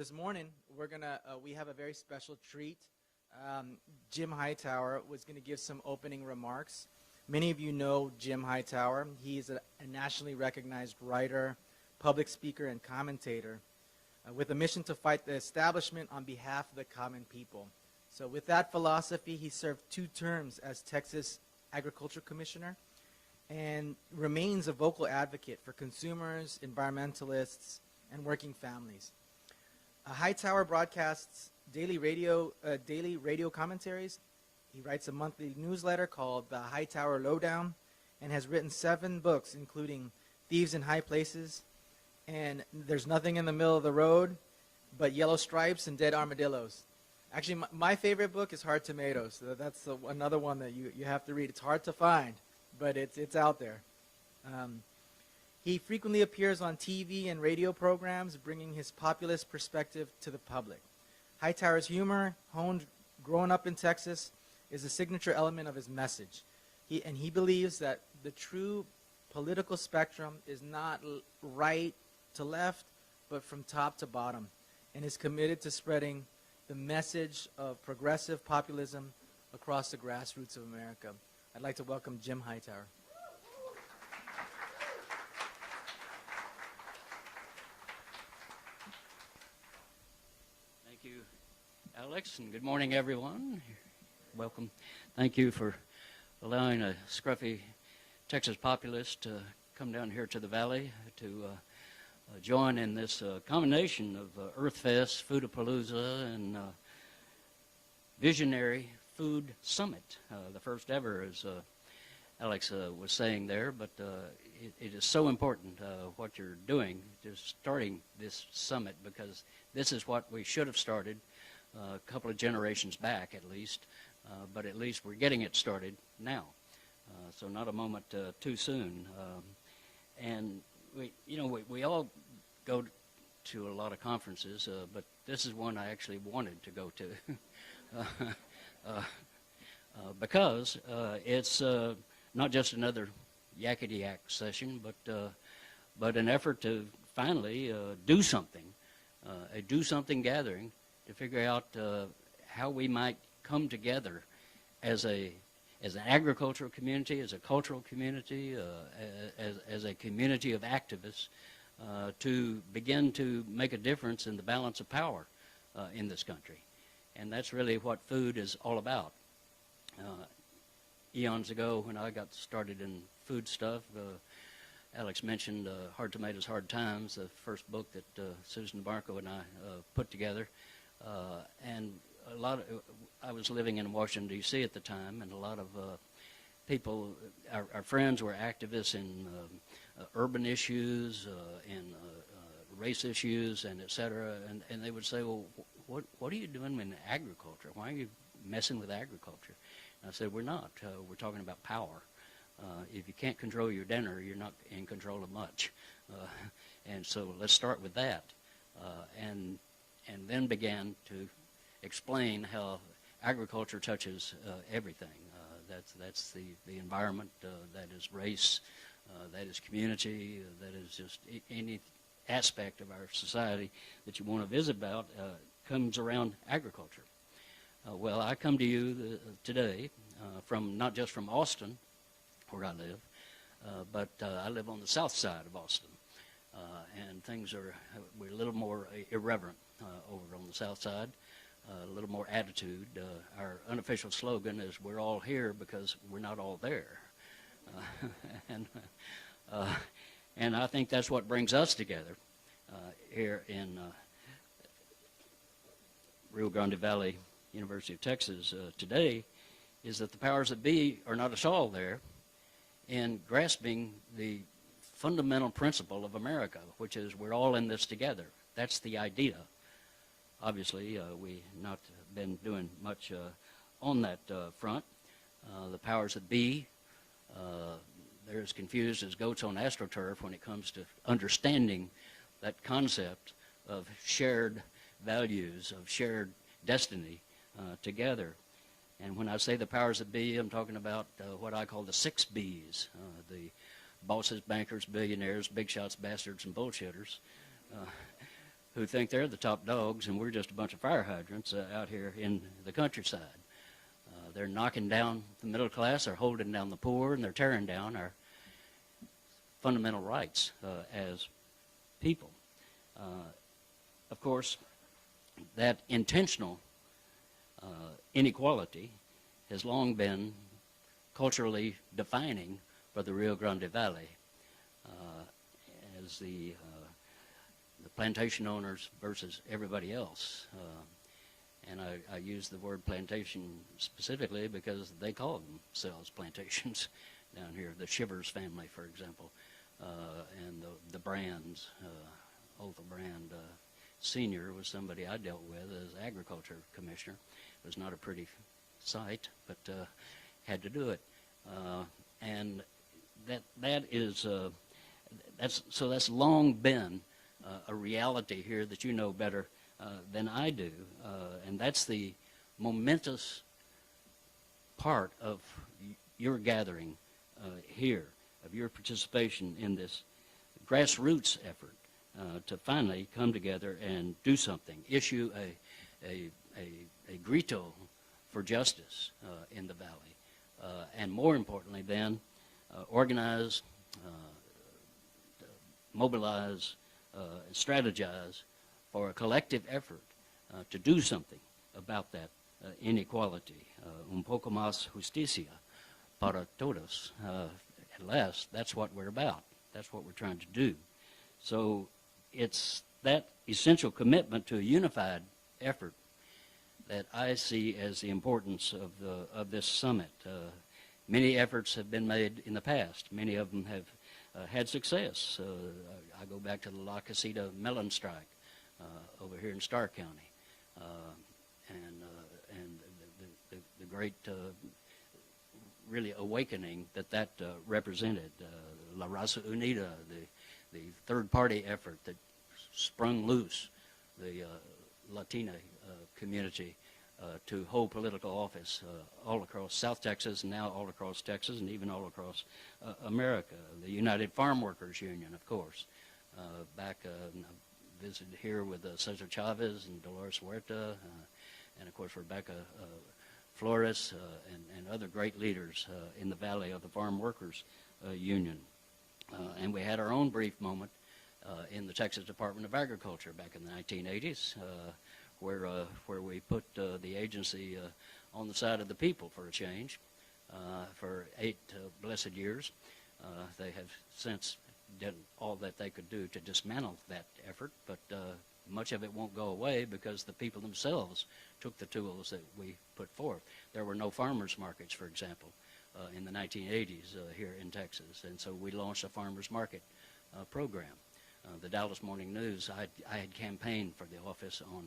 this morning, we have a very special treat. Jim Hightower was going to give some opening remarks. Many of you know Jim Hightower. He's a nationally recognized writer, public speaker, and commentator with a mission to fight the establishment on behalf of the common people. So with that philosophy, he served 2 terms as Texas Agriculture Commissioner and remains a vocal advocate for consumers, environmentalists, and working families. Hightower broadcasts daily radio commentaries. He writes a monthly newsletter called the Hightower Lowdown and has written 7 books, including Thieves in High Places, and There's Nothing in the Middle of the Road but Yellow Stripes and Dead Armadillos. Actually, my favorite book is Hard Tomatoes. So that's another one that you have to read. It's hard to find, but it's out there. He frequently appears on TV and radio programs, bringing his populist perspective to the public. Hightower's humor, honed growing up in Texas, is a signature element of his message. He believes that the true political spectrum is not right to left, but from top to bottom, and is committed to spreading the message of progressive populism across the grassroots of America. I'd like to welcome Jim Hightower. Thank you, Alex, and good morning, everyone. Welcome. Thank you for allowing a scruffy Texas populist to come down here to the Valley to join in this combination of Earth Fest, Foodapalooza, and Visionary Food Summit, the first ever, as Alex was saying there, but it is so important what you're doing, just starting this summit, because this is what we should have started a couple of generations back at least, but at least we're getting it started now, so not a moment too soon. And we all go to a lot of conferences, but this is one I actually wanted to go to because it's not just another yakety-yak session, but an effort to finally do something, a do-something gathering to figure out how we might come together as an agricultural community, as a cultural community, as a community of activists, to begin to make a difference in the balance of power in this country. And that's really what food is all about. Eons ago, when I got started in food stuff, Alex mentioned Hard Tomatoes, Hard Times, the first book that Susan DeMarco and I put together. And I was living in Washington, D.C. at the time, and a lot of people, our friends were activists in urban issues and race issues and et cetera, and they would say, well, what are you doing in agriculture? Why are you messing with agriculture? And I said, we're not. We're talking about power. If you can't control your dinner, you're not in control of much. And so let's start with that. And then began to explain how agriculture touches everything. That's the environment, that is race, that is community, that is just any aspect of our society that you want to visit about comes around agriculture. Well, I come to you today from not just from Austin, where I live, but I live on the south side of Austin, and we're a little more irreverent over on the south side, a little more attitude. Our unofficial slogan is "We're all here because we're not all there," and I think that's what brings us together here in Rio Grande Valley, University of Texas today, is that the powers that be are not at all there in grasping the fundamental principle of America, which is we're all in this together. That's the idea. Obviously, we not been doing much on that front. The powers that be, they're as confused as goats on AstroTurf when it comes to understanding that concept of shared values, of shared destiny together. And when I say the powers that be, I'm talking about what I call the 6 Bs, the bosses, bankers, billionaires, big shots, bastards, and bullshitters. who think they're the top dogs, and we're just a bunch of fire hydrants out here in the countryside. They're knocking down the middle class, they're holding down the poor, and they're tearing down our fundamental rights as people. Of course, that intentional inequality has long been culturally defining for the Rio Grande Valley, as the plantation owners versus everybody else. And I use the word plantation specifically because they call themselves plantations down here. The Shivers family, for example, and the Brands, Othel Brand Sr. was somebody I dealt with as agriculture commissioner. It was not a pretty sight, but had to do it. And that's long been a reality here that you know better than I do, and that's the momentous part of your gathering here, of your participation in this grassroots effort to finally come together and do something, issue a grito for justice in the valley, and more importantly then, organize, mobilize, strategize for a collective effort to do something about that inequality. Un poco más justicia para todos. At last, that's what we're about. That's what we're trying to do. So it's that essential commitment to a unified effort that I see as the importance of this summit. Many efforts have been made in the past. Many of them have had success. I go back to the La Casita melon strike over here in Starr County, and the great really awakening that represented. La Raza Unida, the third-party effort that sprung loose the Latina community to hold political office all across South Texas, and now all across Texas, and even all across America. The United Farm Workers Union, of course. Back, I visited here with Cesar Chavez and Dolores Huerta, and of course Rebecca Flores, and other great leaders in the valley of the Farm Workers Union. And we had our own brief moment in the Texas Department of Agriculture back in the 1980s, where we put the agency on the side of the people for a change for 8 blessed years. They have since done all that they could do to dismantle that effort, but much of it won't go away because the people themselves took the tools that we put forth. There were no farmers markets, for example, in the 1980s here in Texas, and so we launched a farmers market program. The Dallas Morning News, I had campaigned for the office on,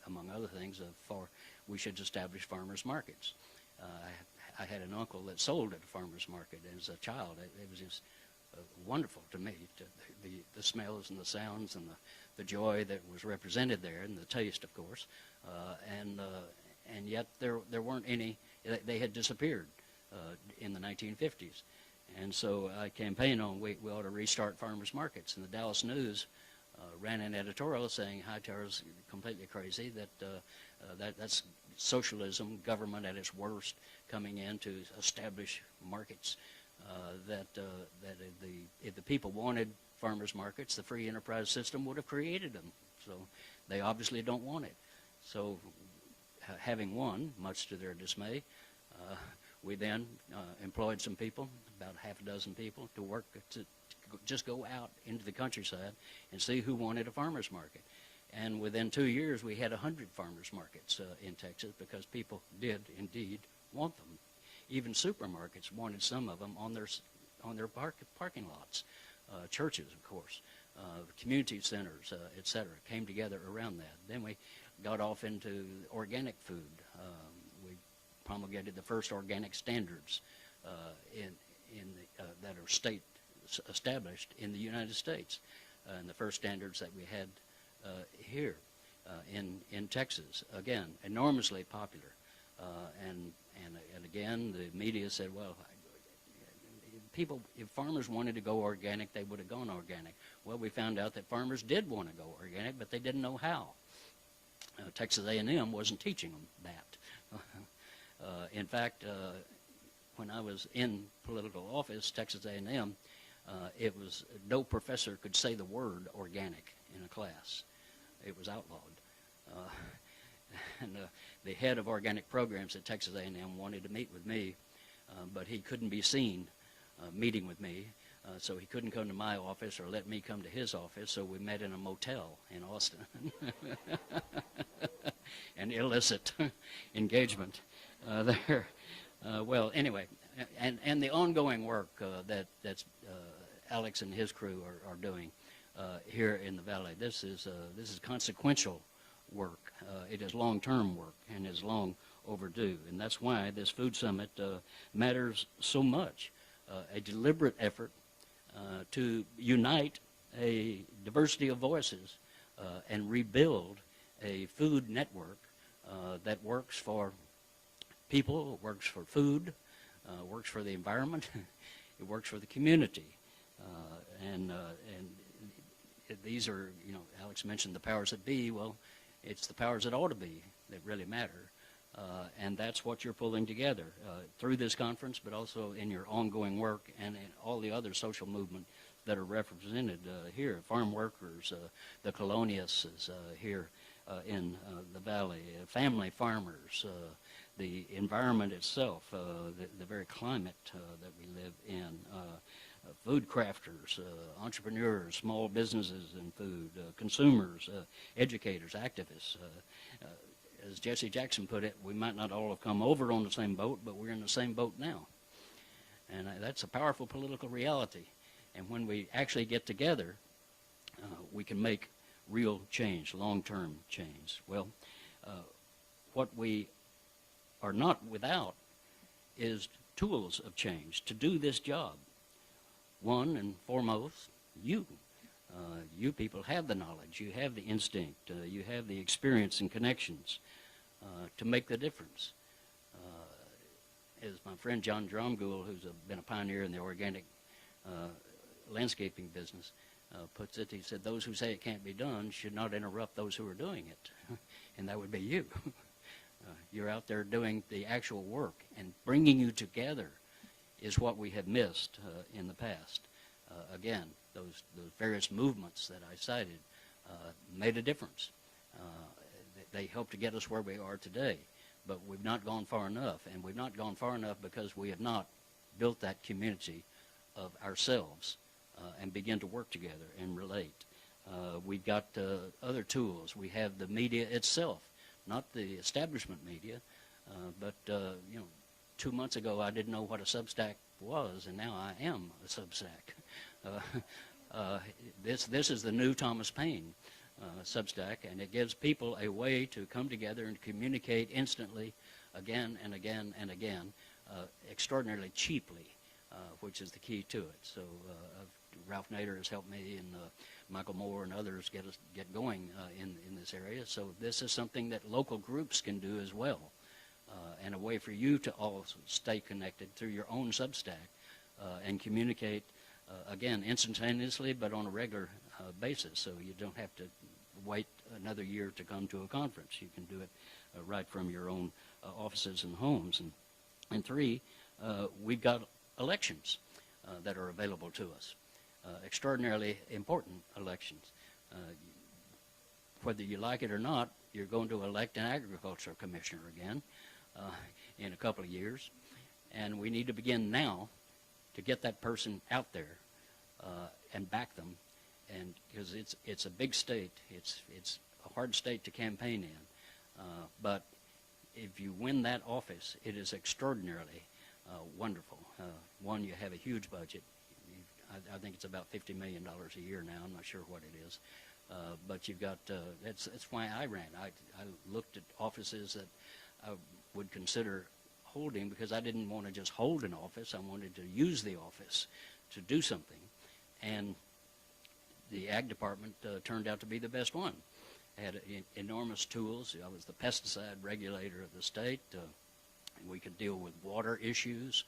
among other things, for we should establish farmers markets. I had an uncle that sold at a farmers market as a child. It was just wonderful to me, the smells and the sounds and the joy that was represented there, and the taste, of course. And yet there weren't any. They had disappeared in the 1950s. And so I campaigned on we ought to restart farmers markets. And the Dallas News ran an editorial saying Hightower's completely crazy, that's socialism, government at its worst, coming in to establish markets, if the people wanted farmers markets, the free enterprise system would have created them. So they obviously don't want it. So having won, much to their dismay, we then employed some people, about half a dozen people, to work to just go out into the countryside and see who wanted a farmer's market. And within 2 years, we had 100 farmers markets in Texas because people did indeed want them. Even supermarkets wanted some of them on their parking lots. Churches, of course, community centers, etc., came together around that. Then we got off into organic food. We promulgated the first organic standards that are state established in the United States, and the first standards that we had here in Texas. Again, enormously popular, and again the media said, well, people, if farmers wanted to go organic, they would have gone organic. Well, we found out that farmers did want to go organic, but they didn't know how. Texas A&M wasn't teaching them that. In fact, when I was in political office, Texas A&M, it was no professor could say the word organic in a class. It was outlawed. And the head of organic programs at Texas A&M wanted to meet with me, but he couldn't be seen meeting with me, so he couldn't come to my office or let me come to his office, so we met in a motel in Austin. An illicit engagement there. Well, anyway, and the ongoing work that's Alex and his crew are doing here in the Valley. This is consequential work. It is long-term work and is long overdue, and that's why this food summit matters so much. A deliberate effort to unite a diversity of voices and rebuild a food network that works for people, works for food, works for the environment, it works for the community, and these are, Alex mentioned the powers that be. Well, it's the powers that ought to be that really matter, and that's what you're pulling together through this conference, but also in your ongoing work and in all the other social movements that are represented here. Farm workers, the colonialists here in the Valley, family farmers, the environment itself, the very climate that we live in, food crafters, entrepreneurs, small businesses in food, consumers, educators, activists. As Jesse Jackson put it, we might not all have come over on the same boat, but we're in the same boat now. And that's a powerful political reality. And when we actually get together, we can make real change, long-term change. Well, what we are not without is tools of change to do this job. One and foremost, you. You people have the knowledge, you have the instinct, you have the experience and connections to make the difference. As my friend John Dromgoole, who's been a pioneer in the organic landscaping business, puts it, he said, those who say it can't be done should not interrupt those who are doing it. And that would be you. You're out there doing the actual work, and bringing you together is what we have missed in the past. Again, those various movements that I cited made a difference. They helped to get us where we are today, but we've not gone far enough, and we've not gone far enough because we have not built that community of ourselves and begin to work together and relate. We've got other tools. We have the media itself, not the establishment media, but 2 months ago I didn't know what a Substack was, and now I am a Substack. This is the new Thomas Paine Substack, and it gives people a way to come together and communicate instantly, again and again and again, extraordinarily cheaply, which is the key to it. So Ralph Nader has helped me, and Michael Moore and others get going in this area. So this is something that local groups can do as well, and a way for you to also stay connected through your own Substack and communicate, again, instantaneously, but on a regular basis, so you don't have to wait another year to come to a conference. You can do it right from your own offices and homes. And three, we've got elections that are available to us, extraordinarily important elections. Whether you like it or not, you're going to elect an agriculture commissioner again in a couple of years, and we need to begin now to get that person out there and back them, and because it's a big state, it's a hard state to campaign in, but if you win that office, it is extraordinarily wonderful. One, you have a huge budget. I think it's about $50 million a year now. I'm not sure what it is, but you've got. That's why I ran. I looked at offices that I would consider holding, because I didn't want to just hold an office. I wanted to use the office to do something, and the ag department turned out to be the best one. I had enormous tools. I was the pesticide regulator of the state. We could deal with water issues.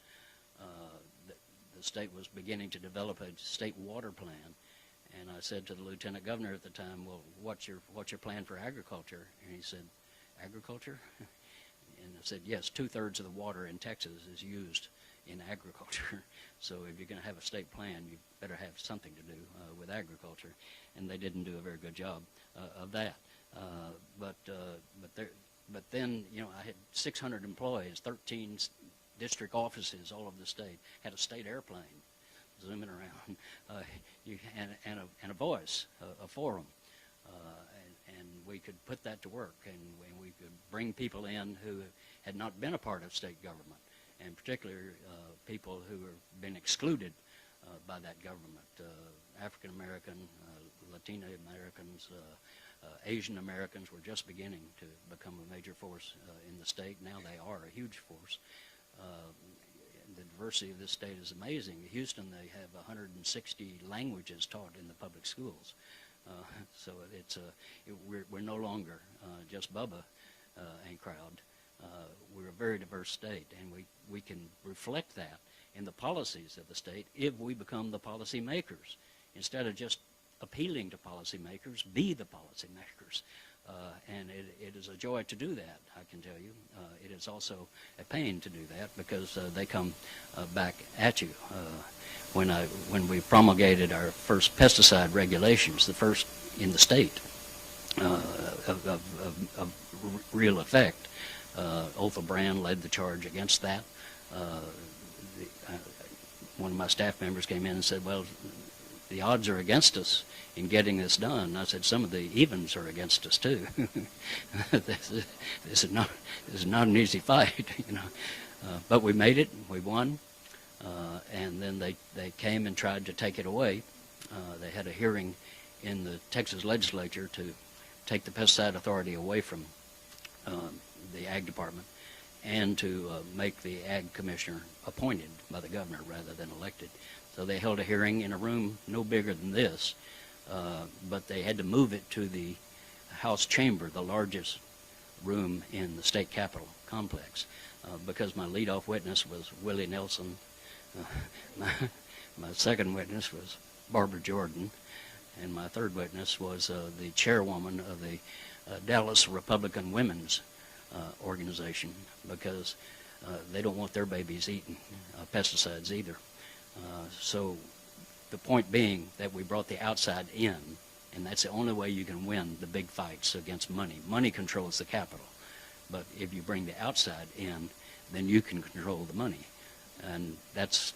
The the state was beginning to develop a state water plan. And I said to the lieutenant governor at the time, well, what's your plan for agriculture? And he said, agriculture? And I said, yes, 2/3 of the water in Texas is used in agriculture. So if you're going to have a state plan, you better have something to do with agriculture. And they didn't do a very good job of that. But then, you know, I had 600 employees, 13 district offices all over the state, had a state airplane zooming around, and a voice, a forum. And we could put that to work, and we could bring people in who had not been a part of state government, and particularly people who have been excluded by that government, African American, Latino Americans, Asian Americans were just beginning to become a major force in the state. Now they are a huge force. The diversity of this state is amazing. In Houston, they have 160 languages taught in the public schools. So we're no longer just Bubba and crowd. We're a very diverse state, and we can reflect that in the policies of the state if we become the policy makers. Instead of just appealing to policymakers, be the policymakers. And it is a joy to do that, I can tell you. It is also a pain to do that because they come back at you. When we promulgated our first pesticide regulations, the first in the state of real effect, Otha Brand led the charge against that. One of my staff members came in and said, well, the odds are against us in getting this done. I said, some of the evens are against us too. This is not an easy fight, you know. But we made it. We won. And then they came and tried to take it away. They had a hearing in the Texas legislature to take the pesticide authority away from the Ag Department and to make the Ag Commissioner appointed by the governor rather than elected. So they held a hearing in a room no bigger than this, but they had to move it to the House chamber, the largest room in the state capitol complex, because my leadoff witness was Willie Nelson. My second witness was Barbara Jordan, and my third witness was the chairwoman of the Dallas Republican Women's Organization, because they don't want their babies eating pesticides either. So the point being that we brought the outside in, and that's the only way you can win the big fights against money. Money controls the capital, but if you bring the outside in, then you can control the money. And that's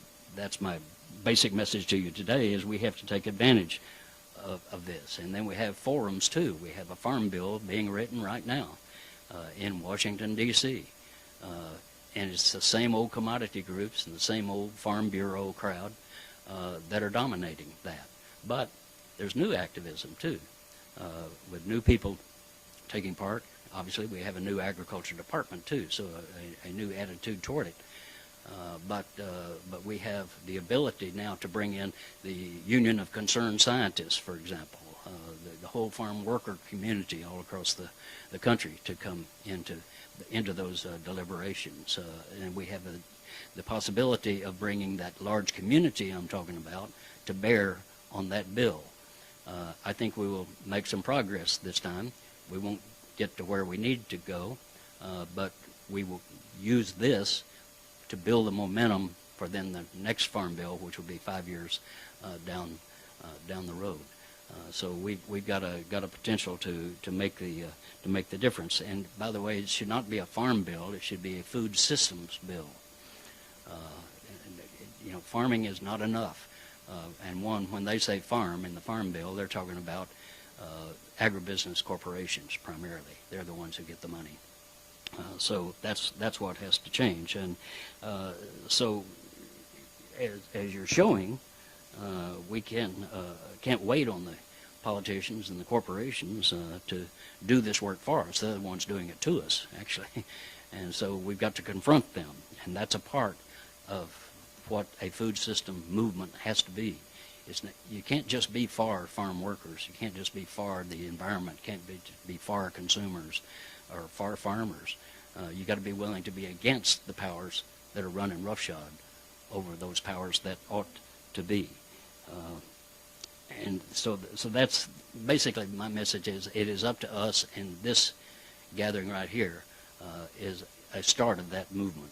my basic message to you today, is we have to take advantage of this. And then we have forums too. We have a farm bill being written right now in Washington, D.C. And it's the same old commodity groups and the same old Farm Bureau crowd that are dominating that. But there's new activism too, with new people taking part. Obviously, we have a new agriculture department too, so a new attitude toward it. But we have the ability now to bring in the Union of Concerned Scientists, for example, the whole farm worker community all across the country to come into those deliberations. And we have the possibility of bringing that large community I'm talking about to bear on that bill. I think we will make some progress this time. We won't get to where we need to go, but we will use this to build the momentum for then the next farm bill, which will be 5 years down the road. So we've got a potential to make the difference. And by the way, it should not be a farm bill; it should be a food systems bill. You know, farming is not enough. And when they say farm in the farm bill, they're talking about agribusiness corporations primarily. They're the ones who get the money. So that's what has to change. And so as you're showing, we can't wait on the politicians and the corporations to do this work for us. They're the ones doing it to us, actually. And so we've got to confront them. And that's a part of what a food system movement has to be. You can't just be for farm workers. You can't just be for the environment. You can't be for consumers or for farmers. You got to be willing to be against the powers that are running roughshod over those powers that ought to be. And so that's basically my message is it is up to us, and this gathering right here is a start of that movement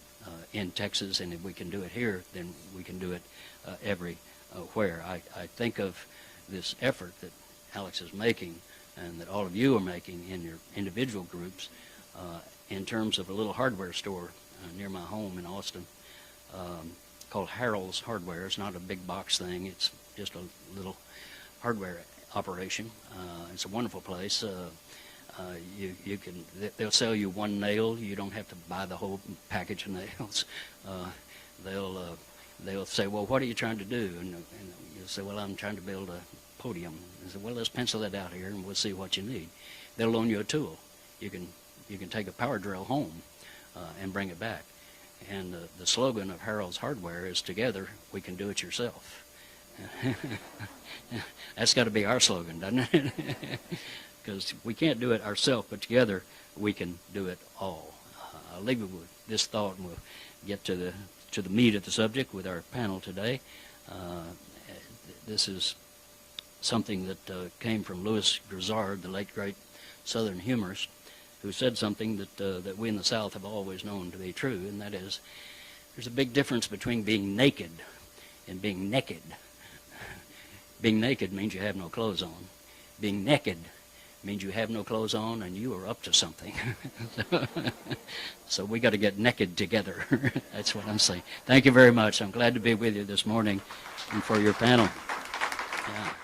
in Texas, and if we can do it here, then we can do it everywhere. I think of this effort that Alex is making and that all of you are making in your individual groups in terms of a little hardware store near my home in Austin called Harold's Hardware. It's not a big box thing. It's just a little hardware operation. It's a wonderful place. You can, they'll sell you one nail. You don't have to buy the whole package of nails. They'll say, well, what are you trying to do? And you'll say, well, I'm trying to build a podium. They say, well, let's pencil that out here and we'll see what you need. They'll loan you a tool. You can take a power drill home and bring it back. And the slogan of Harold's Hardware is, together we can do it yourself. That's got to be our slogan, doesn't it? Because we can't do it ourselves, but together we can do it all. I'll leave you with this thought, and we'll get to the meat of the subject with our panel today. This is something that came from Louis Grizzard, the late great Southern humorist, who said something that we in the South have always known to be true, and that is, there's a big difference between being naked and being naked. Being naked means you have no clothes on. Being naked means you have no clothes on and you are up to something. So we got to get naked together. That's what I'm saying. Thank you very much. I'm glad to be with you this morning and for your panel. Yeah.